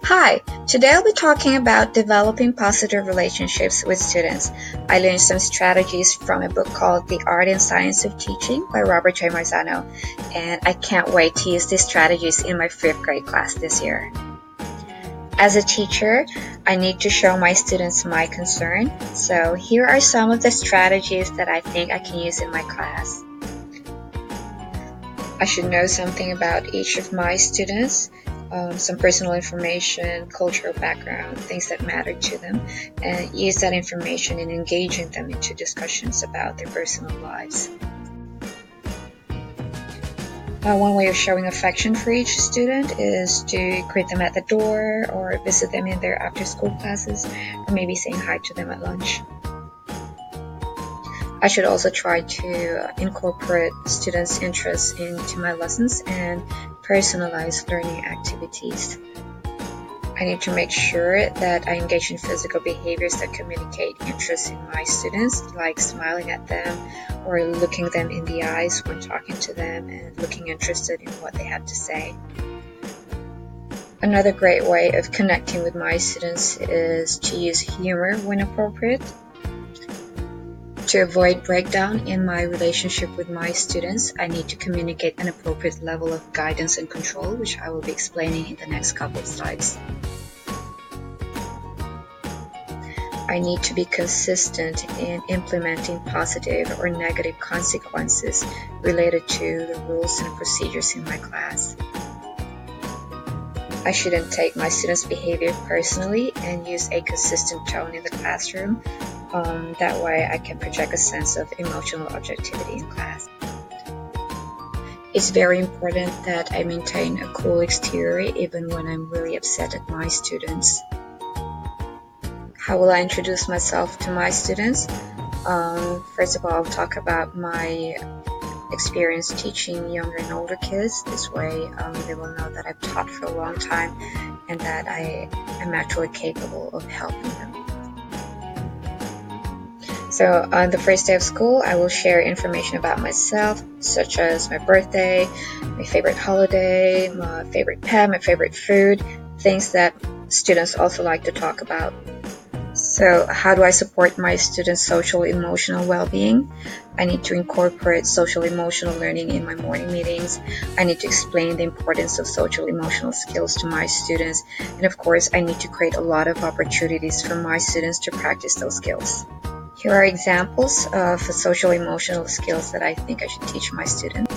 Hi, today I'll be talking about developing positive relationships with students. I learned some strategies from a book called The Art and Science of Teaching by Robert J. Marzano, and I can't wait to use these strategies in my 5th grade class this year. As a teacher, I need to show my students my concern, so here are some of the strategies that I think I can use in my class. I should know something about each of my students, some personal information, cultural background, things that matter to them, and use that information in engaging them into discussions about their personal lives. One way of showing affection for each student is to greet them at the door or visit them in their after-school classes, or maybe saying hi to them at lunch. I should also try to incorporate students' interests into my lessons and personalize learning activities. I need to make sure that I engage in physical behaviors that communicate interest in my students, like smiling at them or looking them in the eyes when talking to them and looking interested in what they have to say. Another great way of connecting with my students is to use humor when appropriate. To avoid breakdown in my relationship with my students, I need to communicate an appropriate level of guidance and control, which I will be explaining in the next couple of slides. I need to be consistent in implementing positive or negative consequences related to the rules and procedures in my class. I shouldn't take my students' behavior personally and use a consistent tone in the classroom. That way I can project a sense of emotional objectivity in class. It's very important that I maintain a cool exterior even when I'm really upset at my students. How will I introduce myself to my students? First of all, I'll talk about my experience teaching younger and older kids. This way they will know that I've taught for a long time and that I am actually capable of helping them. So on the first day of school, I will share information about myself, such as my birthday, my favorite holiday, my favorite pet, my favorite food, things that students also like to talk about. So how do I support my students' social emotional well-being? I need to incorporate social emotional learning in my morning meetings. I need to explain the importance of social emotional skills to my students. And of course, I need to create a lot of opportunities for my students to practice those skills. Here are examples of social emotional skills that I think I should teach my students.